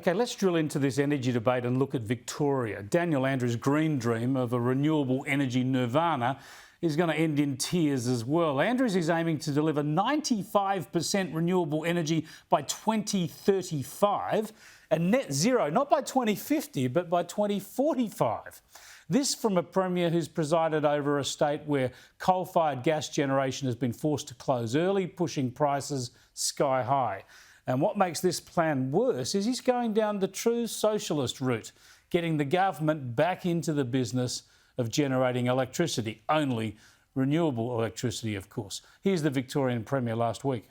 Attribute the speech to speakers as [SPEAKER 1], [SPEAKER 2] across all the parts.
[SPEAKER 1] Okay, let's drill into this energy debate and look at Victoria. Daniel Andrews' green dream of a renewable energy nirvana is going to end in tears as well. Andrews is aiming to deliver 95% renewable energy by 2035 and net zero, not by 2050, but by 2045. This from a Premier who's presided over a state where coal-fired gas generation has been forced to close early, pushing prices sky high. And what makes this plan worse is he's going down the true socialist route, getting the government back into the business of generating electricity, only renewable electricity, of course. Here's the Victorian Premier last week.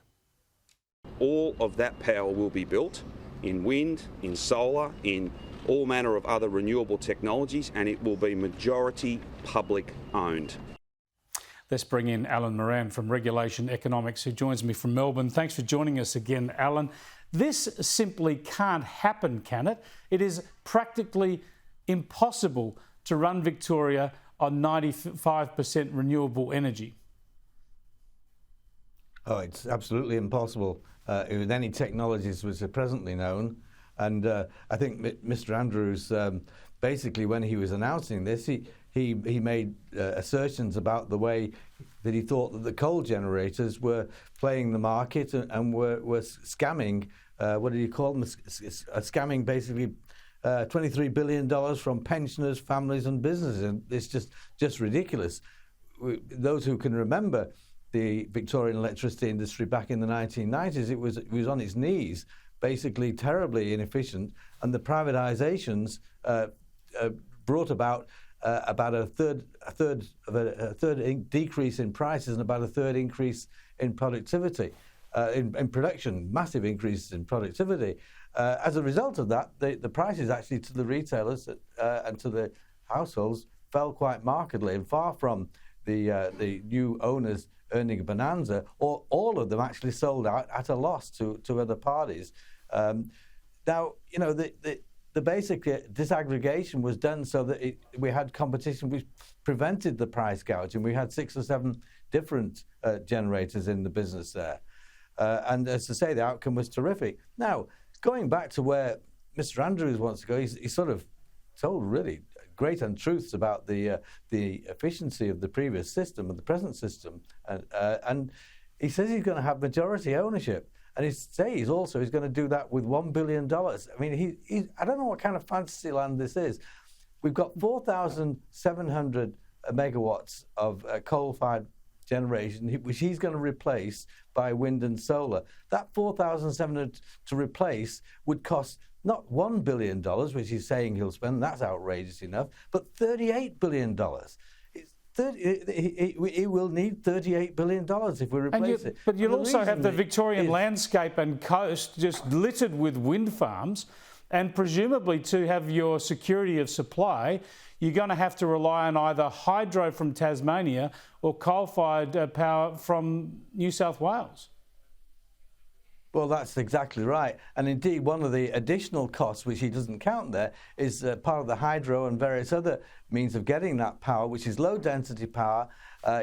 [SPEAKER 2] All of that power will be built in wind, in solar, in all manner of other renewable technologies, and it will be majority public owned.
[SPEAKER 1] Let's bring in Alan Moran from Regulation Economics, who joins me from Melbourne. Thanks for joining us again, Alan. This simply can't happen, can it? It is practically impossible to run Victoria on 95% renewable energy.
[SPEAKER 3] Oh, it's absolutely impossible with any technologies which are presently known. And I think Mr. Andrews, basically, when he was announcing this, he made assertions about the way that he thought that the coal generators were playing the market and were scamming. What did he call them? Scamming basically $23 billion from pensioners, families, and businesses. And it's just ridiculous. Those who can remember the Victorian electricity industry back in the 1990s, it was on its knees, basically terribly inefficient, and the privatisations brought about a third decrease in prices and about a third increase in productivity, in production, massive increases in productivity. As a result of that, the prices actually to the retailers and to the households fell quite markedly, and far from the new owners earning a bonanza, or all of them actually sold out at a loss to other parties. Now, you know, the basic disaggregation was done so that we had competition which prevented the price gouging. We had 6 or 7 different generators in the business there. And as I say, the outcome was terrific. Now, going back to where Mr. Andrews wants to go, he's sort of told really great untruths about the efficiency of the previous system and the present system. And he says he's going to have majority ownership. And he says he's going to do that with $1 billion. I mean, I don't know what kind of fantasy land this is. We've got 4,700 megawatts of coal-fired generation, which he's going to replace by wind and solar. That 4,700 to replace would cost not $1 billion, which he's saying he'll spend, that's outrageous enough, but $38 billion. He will need $38 billion if we replace it.
[SPEAKER 1] But you'll also have the Victorian landscape and coast just littered with wind farms, and presumably to have your security of supply, you're going to have to rely on either hydro from Tasmania or coal-fired power from New South Wales.
[SPEAKER 3] Well, that's exactly right. And indeed, one of the additional costs, which he doesn't count there, is part of the hydro and various other means of getting that power, which is low-density power.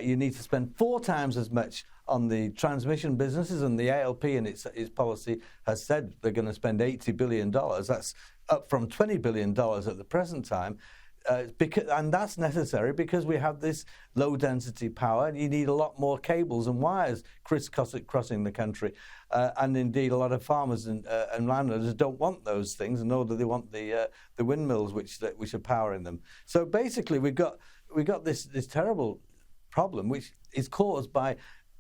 [SPEAKER 3] You need to spend 4 times as much on the transmission businesses, and the ALP in its policy has said they're going to spend $80 billion. That's up from $20 billion at the present time. And that's necessary because we have this low-density power, and you need a lot more cables and wires crisscrossing the country. And indeed, a lot of farmers and landowners don't want those things, nor do they want the windmills which are powering them. So basically, we got this terrible problem, which is caused by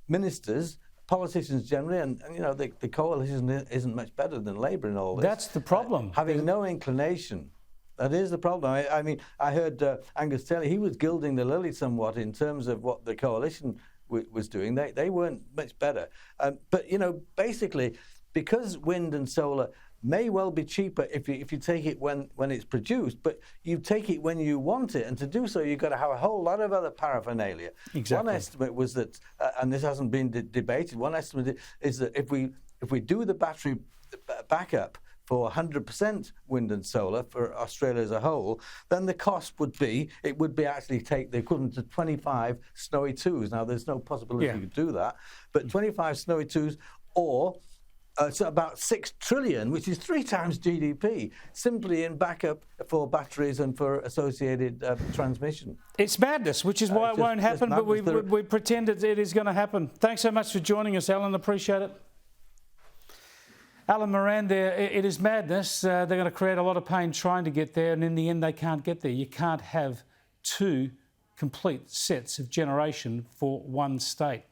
[SPEAKER 3] ministers, politicians generally, and you know the coalition isn't much better than Labour in all this.
[SPEAKER 1] That's the problem.
[SPEAKER 3] Having no inclination. That is the problem. I mean, I heard Angus Taylor, he was gilding the lily somewhat in terms of what the coalition was doing. They weren't much better. But, you know, basically, because wind and solar may well be cheaper if you take it when it's produced, but you take it when you want it. And to do so, you've got to have a whole lot of other paraphernalia.
[SPEAKER 1] Exactly.
[SPEAKER 3] One estimate was that, and this hasn't been debated, one estimate is that if we do the battery backup for 100% wind and solar for Australia as a whole, then the cost would be actually take the equivalent of 25 Snowy 2s. Now, there's no possibility you could do that, but 25 Snowy 2s or so about 6 trillion, which is 3 times GDP, simply in backup for batteries and for associated transmission.
[SPEAKER 1] It's madness, which is why it won't happen, but we pretend it is going to happen. Thanks so much for joining us, Alan. Appreciate it. Alan Moran there, it is madness. They're going to create a lot of pain trying to get there, and in the end they can't get there. You can't have 2 complete sets of generation for one state.